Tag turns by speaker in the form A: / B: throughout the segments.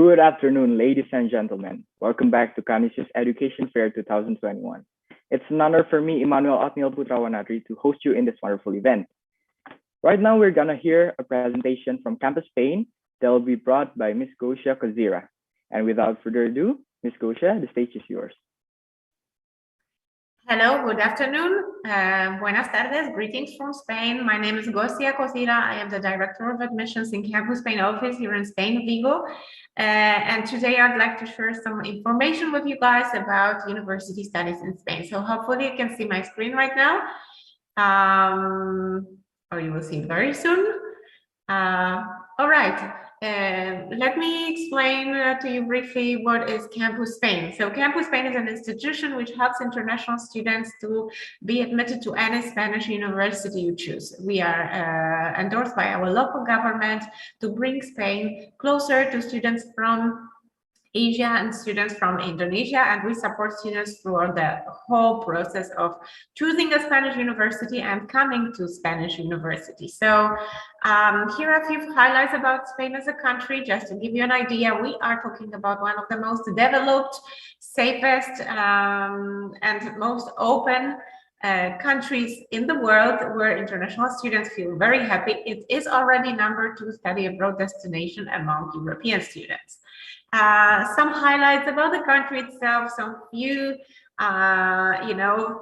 A: Good afternoon, ladies and gentlemen. Welcome back to Canisius Education Fair 2021. It's an honor for me, Emmanuel Atniel Putrawanatri, to host you in this wonderful event. Right now, we're gonna hear a presentation from Campus Spain that will be brought by Ms. Gosia Kozira. And without further ado, Ms. Gosia, the stage is yours.
B: Hello, good afternoon. Buenas tardes, greetings from Spain. My name is Gosia Kozira. I am the Director of Admissions in Campus Spain office here in Spain, Vigo. And today I'd like to share some information with you guys about university studies in Spain. So hopefully you can see my screen right now, or you will see it very soon. All right. Let me explain to you briefly what is Campus Spain. So Campus Spain is an institution which helps international students to be admitted to any Spanish university you choose. We are endorsed by our local government to bring Spain closer to students from Asia and students from Indonesia, and we support students throughout the whole process of choosing a Spanish university and coming to Spanish university. So here are a few highlights about Spain as a country, just to give you an idea. We are talking about one of the most developed, safest, and most open countries in the world where international students feel very happy. It is already #2 study abroad destination among European students. Some highlights about the country itself, some few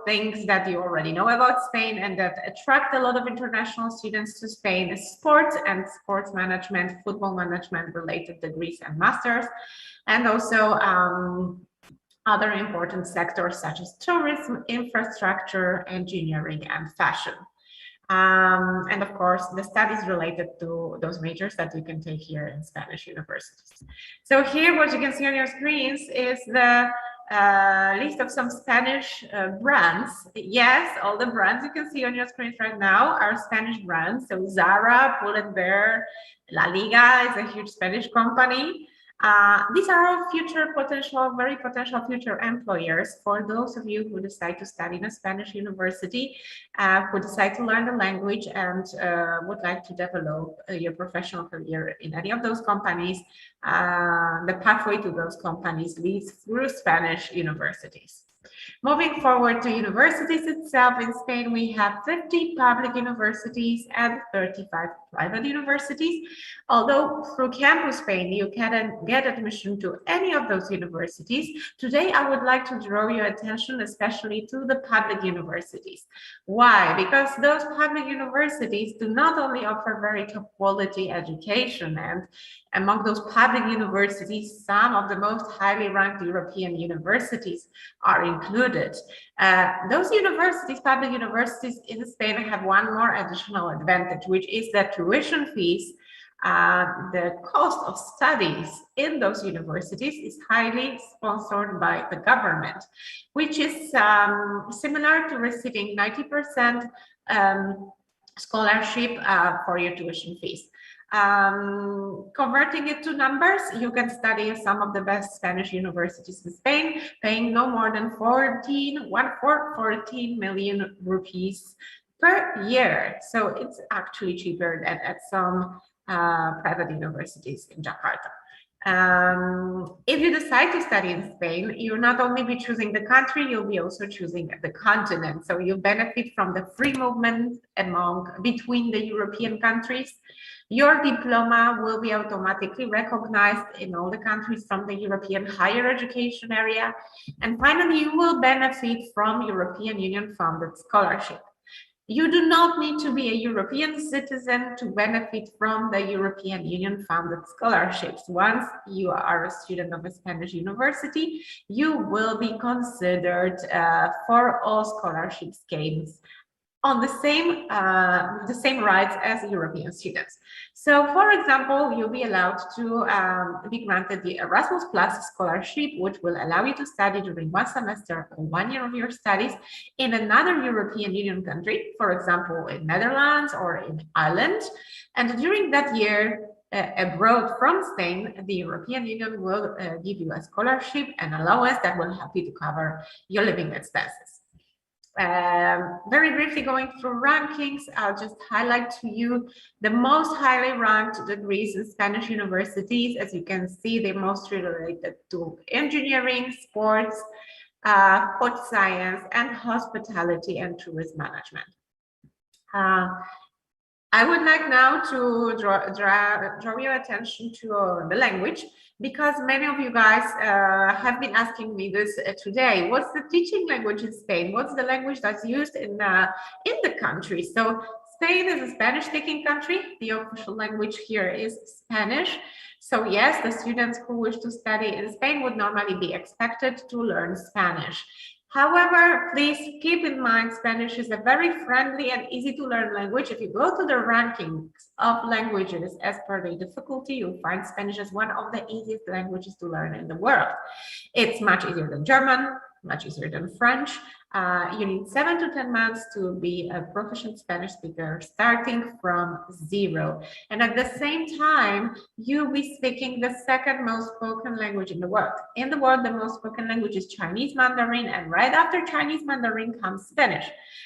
B: things that you already know about Spain and that attract a lot of international students to Spain is sports and sports management, football management related degrees and masters, and also other important sectors such as tourism, infrastructure, engineering, and fashion. And of course, the studies related to those majors that you can take here in Spanish universities. So here, what you can see on your screens is the list of some Spanish brands. Yes, all the brands you can see on your screens right now are Spanish brands. So Zara, Pull & Bear, La Liga is a huge Spanish company. These are all very potential future employers for those of you who decide to study in a Spanish university, who decide to learn the language and would like to develop your professional career in any of those companies. The pathway to those companies leads through Spanish universities. Moving forward to universities itself, in Spain, we have 50 public universities and 35 private universities. Although through Campus Spain, you can get admission to any of those universities, today I would like to draw your attention especially to the public universities. Why? Because those public universities do not only offer very top quality education, and among those public universities, some of the most highly ranked European universities are included. Those universities, public universities in Spain, have one more additional advantage, which is that tuition fees, the cost of studies in those universities is highly sponsored by the government, which is similar to receiving 90% scholarship for your tuition fees. Converting it to numbers, you can study at some of the best Spanish universities in Spain, paying no more than 14 million rupees per year. So it's actually cheaper than at some private universities in Jakarta. If you decide to study in Spain, you'll not only be choosing the country, you'll be also choosing the continent. So you benefit from the free movement between the European countries. Your diploma will be automatically recognized in all the countries from the European higher education area. And finally, you will benefit from European Union funded scholarship. You do not need to be a European citizen to benefit from the European Union funded scholarships. Once you are a student of a Spanish university, you will be considered for all scholarship schemes on the same rights as European students. So, for example, you'll be allowed to be granted the Erasmus Plus scholarship, which will allow you to study during one semester or 1 year of your studies in another European Union country, for example, in Netherlands or in Ireland. And during that year, abroad from Spain, the European Union will give you a scholarship and allowance that will help you to cover your living expenses. Very briefly going through rankings, I'll just highlight to you the most highly ranked degrees in Spanish universities. As you can see, they're mostly related to engineering, sports, food science, and hospitality and tourism management. I would like now to draw your attention to the language, because many of you guys have been asking me this today. What's the teaching language in Spain? What's the language that's used in the country? So Spain is a Spanish-speaking country. The official language here is Spanish. So yes, the students who wish to study in Spain would normally be expected to learn Spanish. However, please keep in mind, Spanish is a very friendly and easy to learn language. If you go to the rankings of languages as per the difficulty, you'll find Spanish as one of the easiest languages to learn in the world. It's much easier than German, much easier than French. You need 7 to 10 months to be a proficient Spanish speaker, starting from 0. And at the same time, you'll be speaking the second most spoken language in the world. In the world, the most spoken language is Chinese Mandarin, and right after Chinese Mandarin comes Spanish.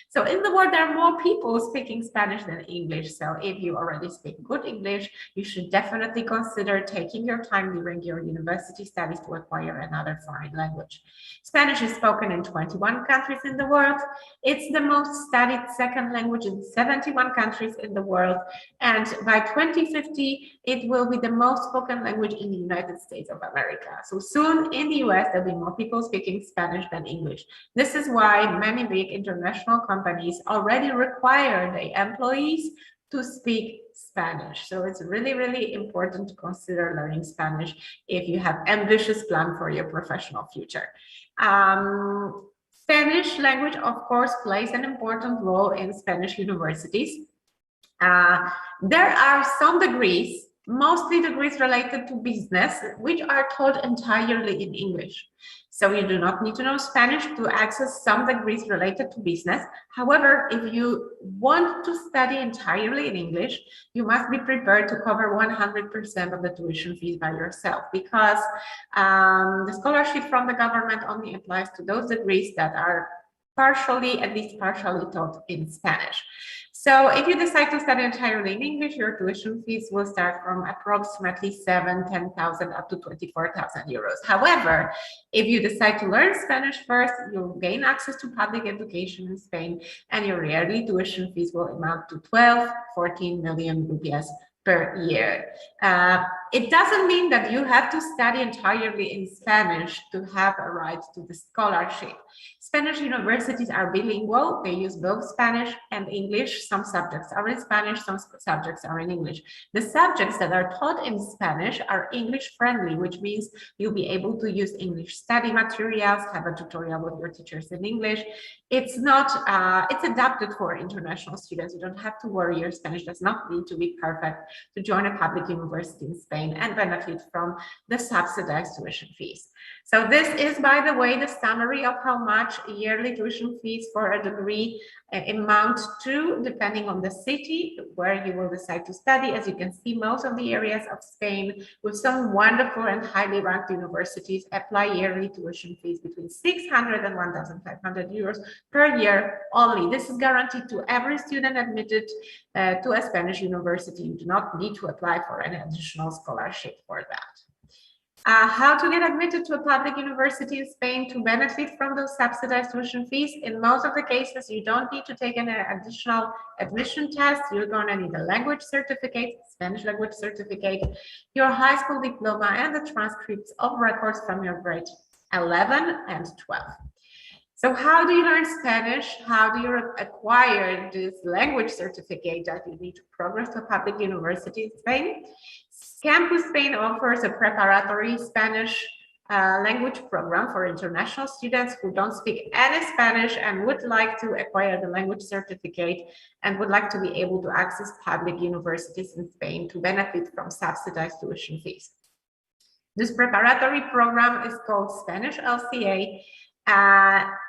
B: So in the world, there are more people speaking Spanish than English. So if you already speak good English, you should definitely consider taking your time during your university studies to acquire another foreign language. Spanish is spoken in 21 countries in the world. It's the most studied second language in 71 countries in the world. And by 2050, it will be the most spoken language in the United States of America. So soon in the US, there'll be more people speaking Spanish than English. This is why many big international companies already require their employees to speak Spanish. So it's really, really important to consider learning Spanish if you have ambitious plan for your professional future. Spanish language, of course, plays an important role in Spanish universities. There are some degrees, mostly degrees related to business, which are taught entirely in English. So you do not need to know Spanish to access some degrees related to business. However, if you want to study entirely in English, you must be prepared to cover 100% of the tuition fees by yourself, because the scholarship from the government only applies to those degrees that are at least partially taught in Spanish. So if you decide to study entirely in English, your tuition fees will start from approximately 10,000 up to 24,000 euros. However, if you decide to learn Spanish first, you'll gain access to public education in Spain, and your yearly tuition fees will amount to 14 million rupias per year. It doesn't mean that you have to study entirely in Spanish to have a right to the scholarship. Spanish universities are bilingual. They use both Spanish and English. Some subjects are in Spanish, some subjects are in English. The subjects that are taught in Spanish are English friendly, which means you'll be able to use English study materials, have a tutorial with your teachers in English. It's adapted for international students. You don't have to worry, your Spanish does not need to be perfect to join a public university in Spain and benefit from the subsidized tuition fees. So this is, by the way, the summary of how much yearly tuition fees for a degree amount to, depending on the city where you will decide to study. As you can see, most of the areas of Spain with some wonderful and highly ranked universities apply yearly tuition fees between 600 and 1,500 euros per year only. This is guaranteed to every student admitted to a Spanish university. You do not need to apply for any additional scholarship for that. How to get admitted to a public university in Spain to benefit from those subsidized tuition fees? In most of the cases, you don't need to take an additional admission test. You're going to need a language certificate, Spanish language certificate, your high school diploma, and the transcripts of records from your grade 11 and 12. So how do you learn Spanish? How do you acquire this language certificate that you need to progress to a public university in Spain? Campus Spain offers a preparatory Spanish language program for international students who don't speak any Spanish and would like to acquire the language certificate and would like to be able to access public universities in Spain to benefit from subsidized tuition fees. This preparatory program is called Spanish LCA.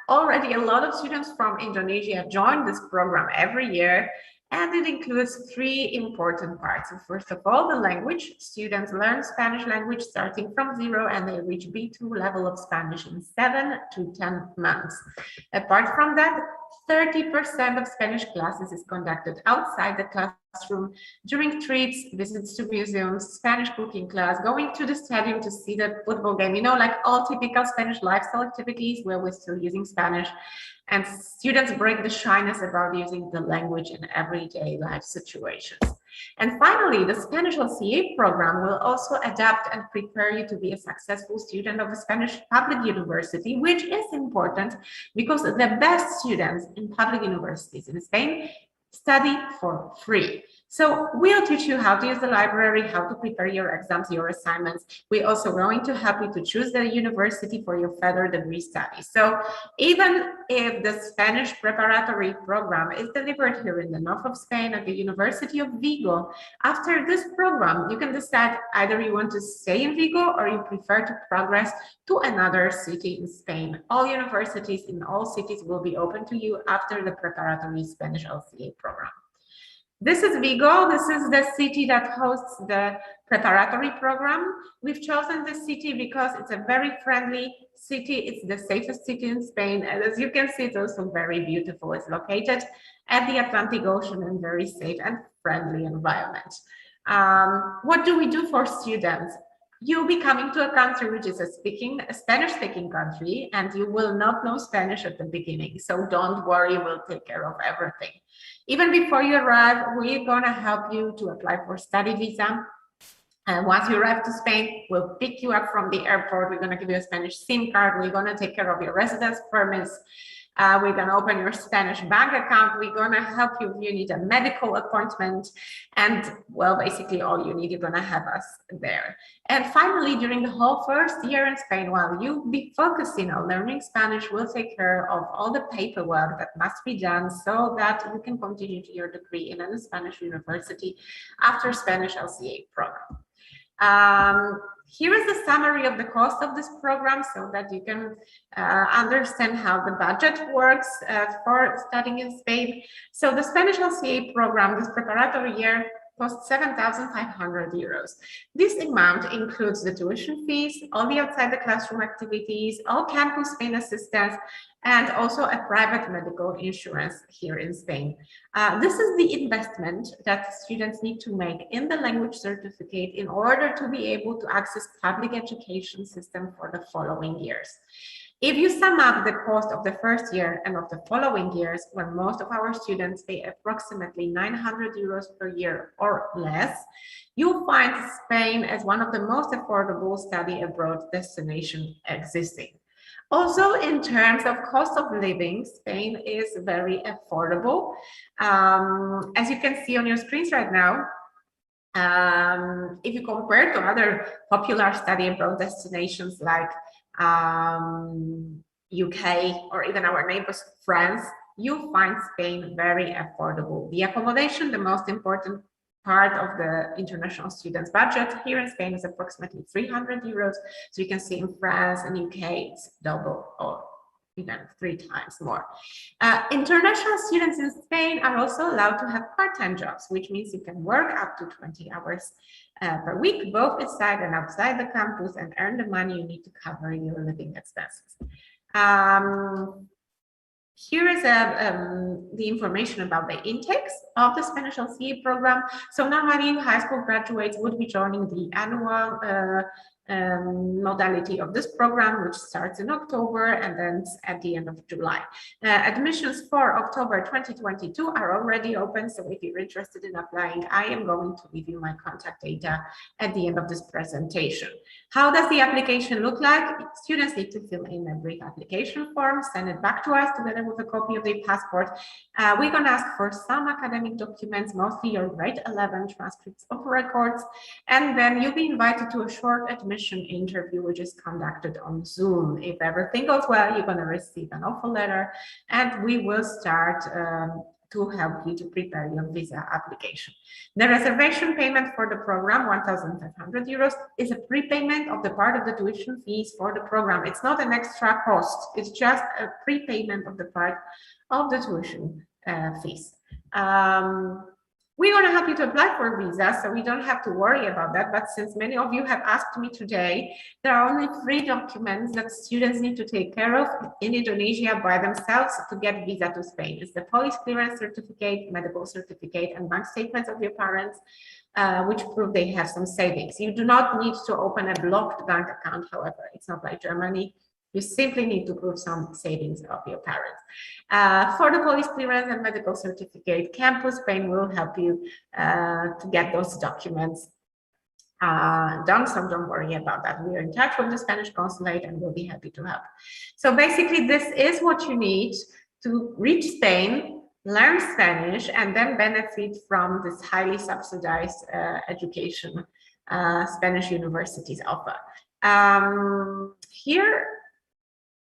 B: Already a lot of students from Indonesia join this program every year, and it includes 3 important parts. So first of all, the language. Students learn Spanish language starting from 0, and they reach B2 level of Spanish in 7 to 10 months. Apart from that, 30% of Spanish classes is conducted outside the classroom during trips, visits to museums, Spanish cooking class, going to the stadium to see the football game, like all typical Spanish lifestyle activities where we're still using Spanish. And students break the shyness about using the language in everyday life situations. And finally, the Spanish LCA program will also adapt and prepare you to be a successful student of a Spanish public university, which is important because the best students in public universities in Spain study for free. So we'll teach you how to use the library, how to prepare your exams, your assignments. We're also going to help you to choose the university for your further degree studies. So even if the Spanish preparatory program is delivered here in the north of Spain at the University of Vigo, after this program, you can decide either you want to stay in Vigo or you prefer to progress to another city in Spain. All universities in all cities will be open to you after the preparatory Spanish LCA program. This is Vigo. This is the city that hosts the preparatory program. We've chosen this city because it's a very friendly city. It's the safest city in Spain. And as you can see, it's also very beautiful. It's located at the Atlantic Ocean and very safe and friendly environment. What do we do for students? You'll be coming to a country which is a Spanish-speaking country, and you will not know Spanish at the beginning. So don't worry, we'll take care of everything. Even before you arrive, we're gonna help you to apply for study visa. And once you arrive to Spain, we'll pick you up from the airport. We're gonna give you a Spanish SIM card. We're gonna take care of your residence permits. We're going to open your Spanish bank account. We're going to help you if you need a medical appointment. And well, basically all you need, you're going to have us there. And finally, during the whole first year in Spain, while you'll be focusing on learning Spanish, we'll take care of all the paperwork that must be done so that you can continue to your degree in a Spanish university after Spanish LCA program. Here is the summary of the cost of this program so that you can understand how the budget works for studying in Spain. So the Spanish LCA program, this preparatory year, costs 7,500 euros. This amount includes the tuition fees, all the outside the classroom activities, all campus Spain assistance, and also a private medical insurance here in Spain. This is the investment that students need to make in the language certificate in order to be able to access public education system for the following years. If you sum up the cost of the first year and of the following years, when most of our students pay approximately 900 euros per year or less, you'll find Spain as one of the most affordable study abroad destinations existing. Also, in terms of cost of living, Spain is very affordable. As you can see on your screens right now, if you compare to other popular study abroad destinations like UK or even our neighbors France, you'll find Spain very affordable. The accommodation, the most important part of the international students budget here in Spain, is approximately 300 euros. So you can see in France and UK it's double or even 3 times more. International students in Spain are also allowed to have part-time jobs, which means you can work up to 20 hours per week, both inside and outside the campus, and earn the money you need to cover your living expenses. Here is the information about the intakes of the Spanish LCA program. So normally high school graduates would be joining the annual modality of this program, which starts in October and ends at the end of July. Admissions for October 2022 are already open, so if you're interested in applying, I am going to leave you my contact data at the end of this presentation. How does the application look like? Students need to fill in a brief application form, send it back to us together with a copy of their passport. We're going to ask for some academic documents, mostly your grade 11 transcripts of records, and then you'll be invited to a short admission interview, which is conducted on Zoom. If everything goes well, you're going to receive an offer letter, and we will start to help you to prepare your visa application. The reservation payment for the program, 1,500 euros, is a prepayment of the part of the tuition fees for the program. It's not an extra cost. It's just a prepayment of the part of the tuition fees. We're going to help you to apply for a visa, so we don't have to worry about that. But since many of you have asked me today, there are only 3 documents that students need to take care of in Indonesia by themselves to get visa to Spain. It's the police clearance certificate, medical certificate, and bank statements of your parents, which prove they have some savings. You do not need to open a blocked bank account, however. It's not like Germany. You simply need to prove some savings of your parents. For the police clearance and medical certificate, Campus Spain will help you to get those documents done, so don't worry about that. We are in touch with the Spanish consulate and we'll be happy to help. So basically, this is what you need to reach Spain, learn Spanish, and then benefit from this highly subsidized education Spanish universities offer. Here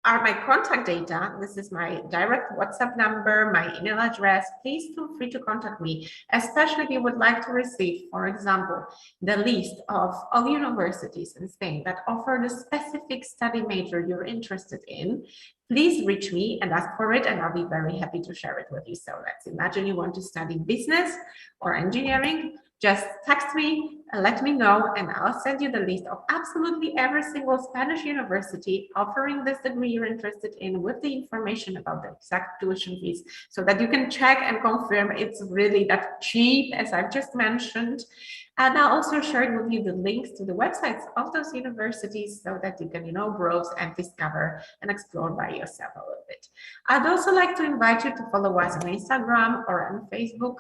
B: are my contact data. This is my direct WhatsApp number, my email address. Please feel free to contact me, especially if you would like to receive, for example, the list of all universities in Spain that offer the specific study major you're interested in. Please reach me and ask for it, and I'll be very happy to share it with you. So let's imagine you want to study business or engineering. Just text me and let me know, and I'll send you the list of absolutely every single Spanish university offering this degree you're interested in, with the information about the exact tuition fees, so that you can check and confirm it's really that cheap as I've just mentioned. And I'll also share with you the links to the websites of those universities so that you can, browse and discover and explore by yourself a little bit. I'd also like to invite you to follow us on Instagram or on Facebook.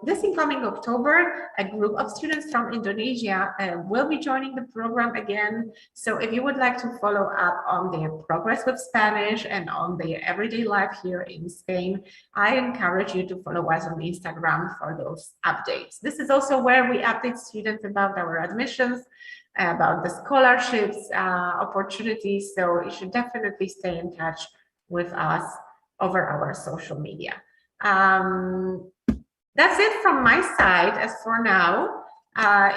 B: This incoming October, a group of students from Indonesia will be joining the program again. So if you would like to follow up on their progress with Spanish and on their everyday life here in Spain, I encourage you to follow us on Instagram for those updates. This is also where we update students about our admissions, about the scholarships, opportunities. So you should definitely stay in touch with us over our social media. That's it from my side as for now.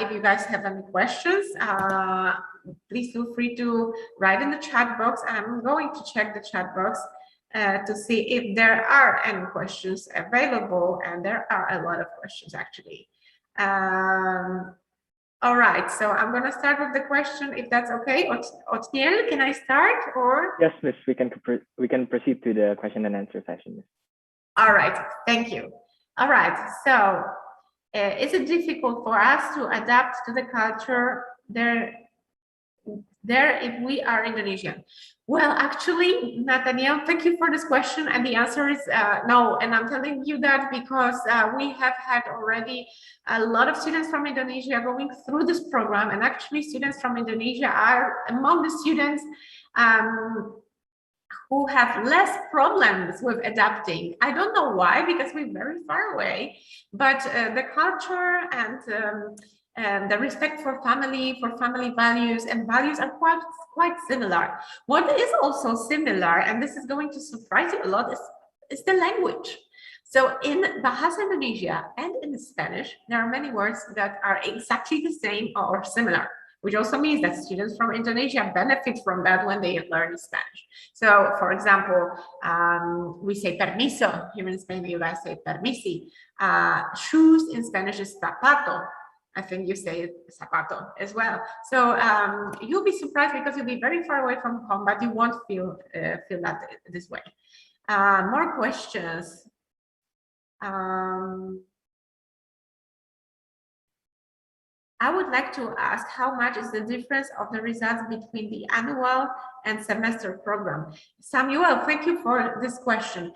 B: If you guys have any questions, please feel free to write in the chat box. I'm going to check the chat box to see if there are any questions available, and there are a lot of questions actually. All right, so I'm going to start with the question, if that's okay. Otniel, can I start, or?
A: Yes, Miss, we can proceed to the question and answer session.
B: All right, thank you. All right, so is it difficult for us to adapt to the culture there if we are Indonesian? Well, actually, Nathaniel, thank you for this question. And the answer is no. And I'm telling you that because we have had already a lot of students from Indonesia going through this program. And actually, students from Indonesia are among the students who have less problems with adapting. I don't know why, because we're very far away, but the culture and the respect for family values and values are quite similar. What is also similar, and this is going to surprise you a lot, is the language. So in Bahasa Indonesia and in Spanish, there are many words that are exactly the same or similar, which also means that students from Indonesia benefit from that when they learn Spanish. So, for example, we say permiso. Here in Spain, you guys say permisi. Shoes in Spanish is zapato. I think you say zapato as well. So you'll be surprised because you'll be very far away from home, but you won't feel that this way. More questions. I would like to ask, how much is the difference of the results between the annual and semester program? Samuel, thank you for this question.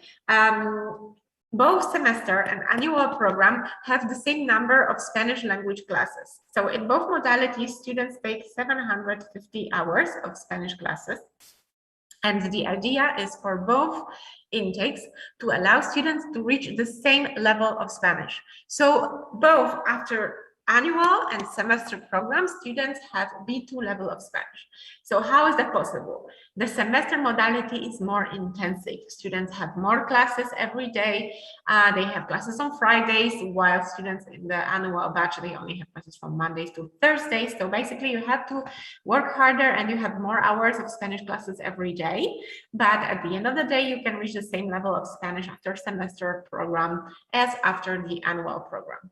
B: Both semester and annual program have the same number of Spanish language classes. So in both modalities, students take 750 hours of Spanish classes. And the idea is for both intakes to allow students to reach the same level of Spanish. So both after annual and semester programs, students have B2 level of Spanish. So how is that possible? The semester modality is more intensive. Students have more classes every day. They have classes on Fridays, while students in the annual batch, they only have classes from Mondays to Thursdays. So basically you have to work harder and you have more hours of Spanish classes every day. But at the end of the day, you can reach the same level of Spanish after semester program as after the annual program.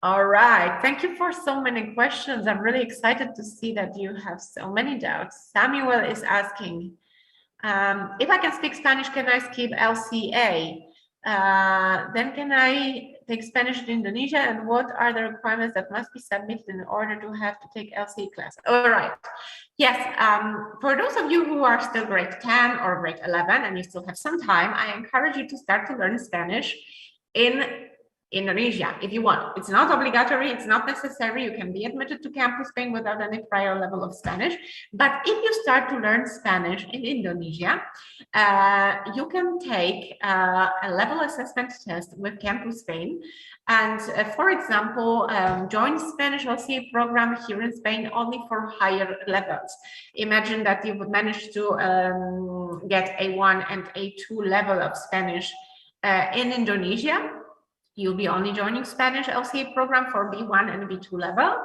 B: All right, thank you for so many questions. I'm really excited to see that you have so many doubts. Samuel is asking, if I can speak Spanish, can I skip LCA? Then can I take Spanish in Indonesia? And what are the requirements that must be submitted in order to have to take LCA class? All right, yes, for those of you who are still grade 10 or grade 11 and you still have some time, I encourage you to start to learn Spanish in Indonesia, if you want. It's not obligatory, it's not necessary. You can be admitted to Campus Spain without any prior level of Spanish. But if you start to learn Spanish in Indonesia, you can take a level assessment test with Campus Spain. And for example, join Spanish LCA program here in Spain only for higher levels. Imagine that you would manage to get A1 and A2 level of Spanish in Indonesia. You'll be only joining Spanish LCA program for B1 and B2 level.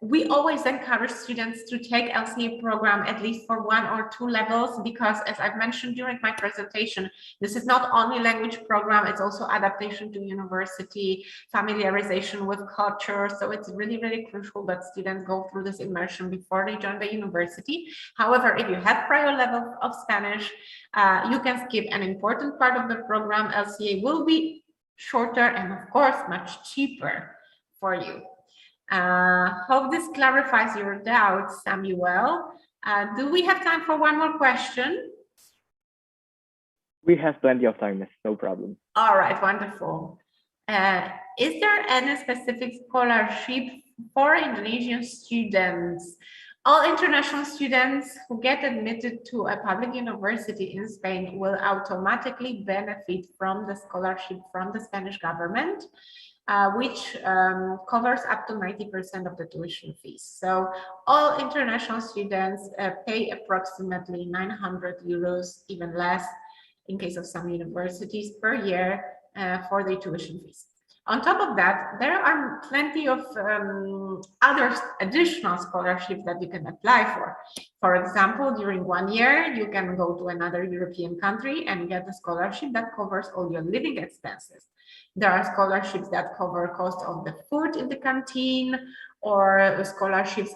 B: We always encourage students to take LCA program at least for 1 or 2 levels, because as I've mentioned during my presentation, this is not only language program, it's also adaptation to university, familiarization with culture. So it's really, really crucial that students go through this immersion before they join the university. However, if you have prior level of Spanish, you can skip an important part of the program. LCA will be shorter and of course much cheaper for you. Hope this clarifies your doubts, Samuel. Do we have time for one more question?
A: We have plenty of time, miss. No problem.
B: All right, wonderful. Is there any specific scholarship for Indonesian students? All international students who get admitted to a public university in Spain will automatically benefit from the scholarship from the Spanish government, which covers up to 90% of the tuition fees. So all international students pay approximately 900 euros, even less in case of some universities per year for the tuition fees. On top of that, there are plenty of other additional scholarships that you can apply for. For example, during 1 year, you can go to another European country and get a scholarship that covers all your living expenses. There are scholarships that cover cost of the food in the canteen, or scholarships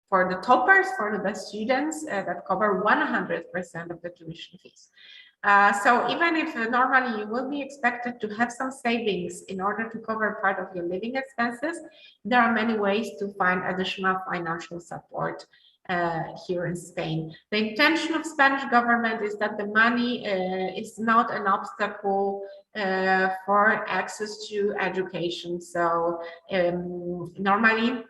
B: for the toppers, for the best students, that cover 100% of the tuition fees. So even if normally you will be expected to have some savings in order to cover part of your living expenses, there are many ways to find additional financial support here in Spain. The intention of Spanish government is that the money is not an obstacle for access to education. So normally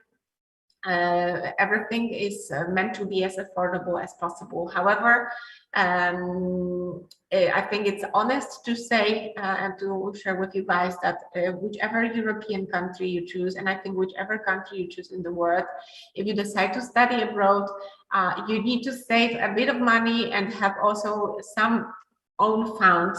B: everything is meant to be as affordable as possible. However, I think it's honest to say and to share with you guys that whichever European country you choose, and I think whichever country you choose in the world, if you decide to study abroad, you need to save a bit of money and have also some own funds.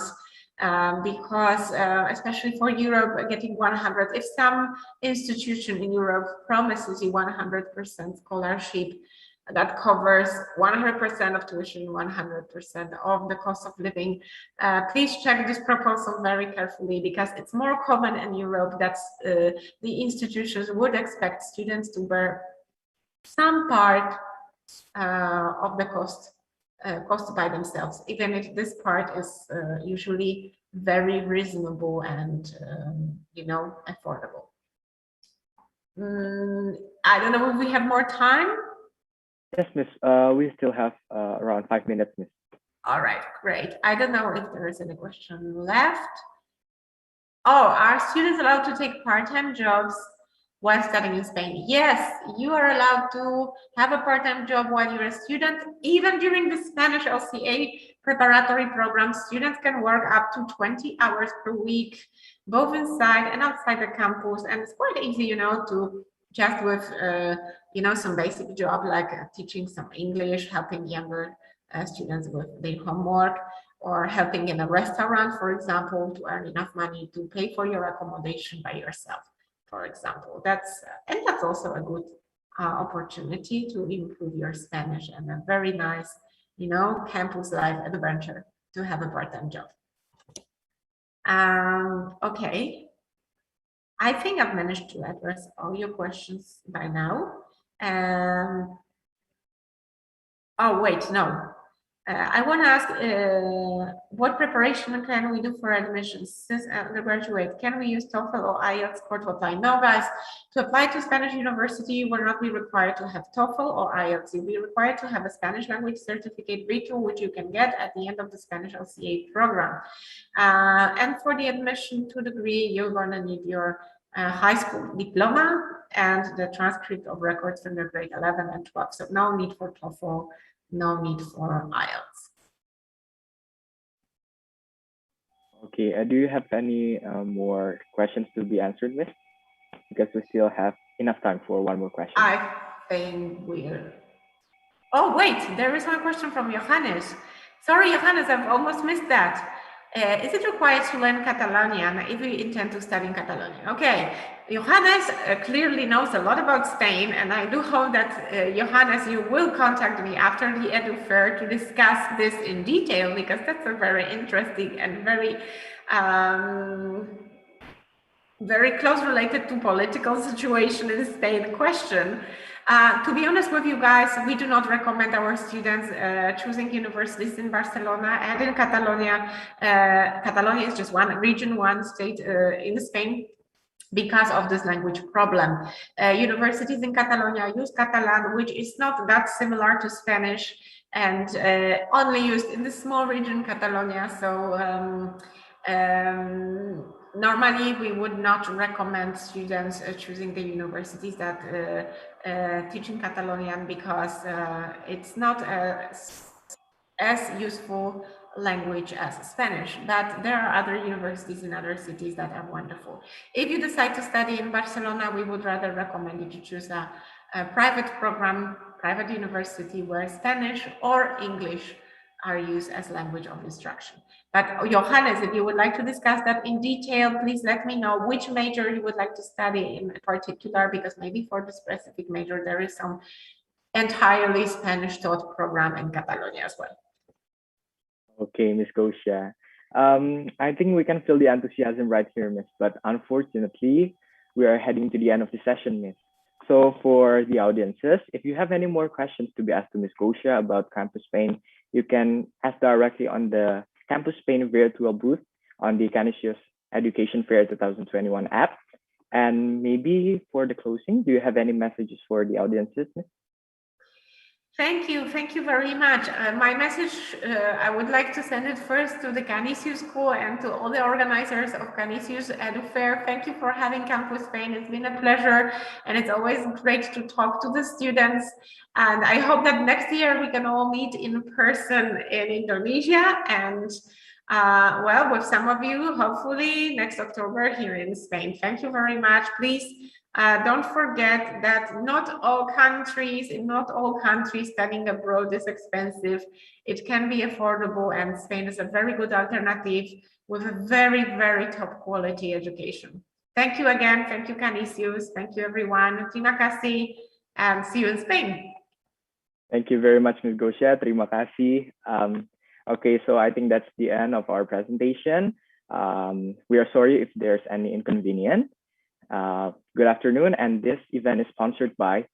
B: Because especially for Europe, getting 100, if some institution in Europe promises you 100% scholarship that covers 100% of tuition, 100% of the cost of living, please check this proposal very carefully, because it's more common in Europe that the institutions would expect students to bear some part of the cost by themselves, even if this part is usually very reasonable and affordable. I don't know if we have more time.
A: Yes, miss. We still have around 5 minutes, miss.
B: All right, great. I don't know if there is any question left. Oh, are students allowed to take part-time jobs while studying in Spain? Yes, you are allowed to have a part-time job while you're a student, even during the Spanish LCA preparatory program, students can work up to 20 hours per week, both inside and outside the campus. And it's quite easy, to just with, some basic job like teaching some English, helping younger students with their homework, or helping in a restaurant, for example, to earn enough money to pay for your accommodation by yourself, for example. That's also a good opportunity to improve your Spanish, and a very nice, campus life adventure to have a part-time job. Okay, I think I've managed to address all your questions by now. Oh wait, no. I want to ask, what preparation can we do for admissions since undergraduate? Can we use TOEFL or IELTS score to apply? No, guys, to apply to Spanish university, you will not be required to have TOEFL or IELTS. You'll be required to have a Spanish language certificate B2, which you can get at the end of the Spanish LCA program. And for the admission to degree, you're going to need your high school diploma and the transcript of records from your grade 11 and 12. So no need for TOEFL. No need for IELTS.
A: Okay, do you have any more questions to be answered, Miss? Because we still have enough time for one more question.
B: I think we're... Oh, wait, there is one question from Johannes. Sorry, Johannes, I've almost missed that. Is it required to learn Catalonian if we intend to study in Catalonia? Okay, Johannes clearly knows a lot about Spain, and I do hope that, Johannes, you will contact me after the Edu Fair to discuss this in detail, because that's a very interesting and very, very close related to political situation in Spain question. To be honest with you guys, we do not recommend our students choosing universities in Barcelona and in Catalonia. Catalonia is just one region, one state in Spain, because of this language problem. Universities in Catalonia use Catalan, which is not that similar to Spanish, and only used in the small region Catalonia. So normally we would not recommend students choosing the universities that teach in Catalonian, because it's not as useful language as Spanish, but there are other universities in other cities that are wonderful. If you decide to study in Barcelona, we would rather recommend you to choose a private program, private university, where Spanish or English are used as language of instruction. But Johannes, if you would like to discuss that in detail, please let me know which major you would like to study in particular, because maybe for the specific major there is some entirely Spanish taught program in Catalonia as well.
A: Okay, Miss Gosia. I think we can feel the enthusiasm right here, Miss, but unfortunately, we are heading to the end of the session, Miss. So for the audiences, if you have any more questions to be asked to Miss Gosia about Campus Spain, you can ask directly on the Campus Spain virtual booth on the Canisius Education Fair 2021 app. And maybe for the closing, do you have any messages for the audiences, Miss?
B: Thank you very much. My message, I would like to send it first to the Canisius School and to all the organizers of Canisius Edu Fair. Thank you for having Campus Spain. It's been a pleasure, and it's always great to talk to the students. And I hope that next year we can all meet in person in Indonesia, and well, with some of you, hopefully next October here in Spain. Thank you very much. Please don't forget that not all countries studying abroad is expensive. It can be affordable, and Spain is a very good alternative with a very, very top quality education. Thank you again. Thank you, Canisius. Thank you, everyone. Terima kasih, and see you in Spain.
A: Thank you very much, Ms. Gosia. Terima kasih. Okay, so I think that's the end of our presentation. We are sorry if there's any inconvenience. Good afternoon, and this event is sponsored by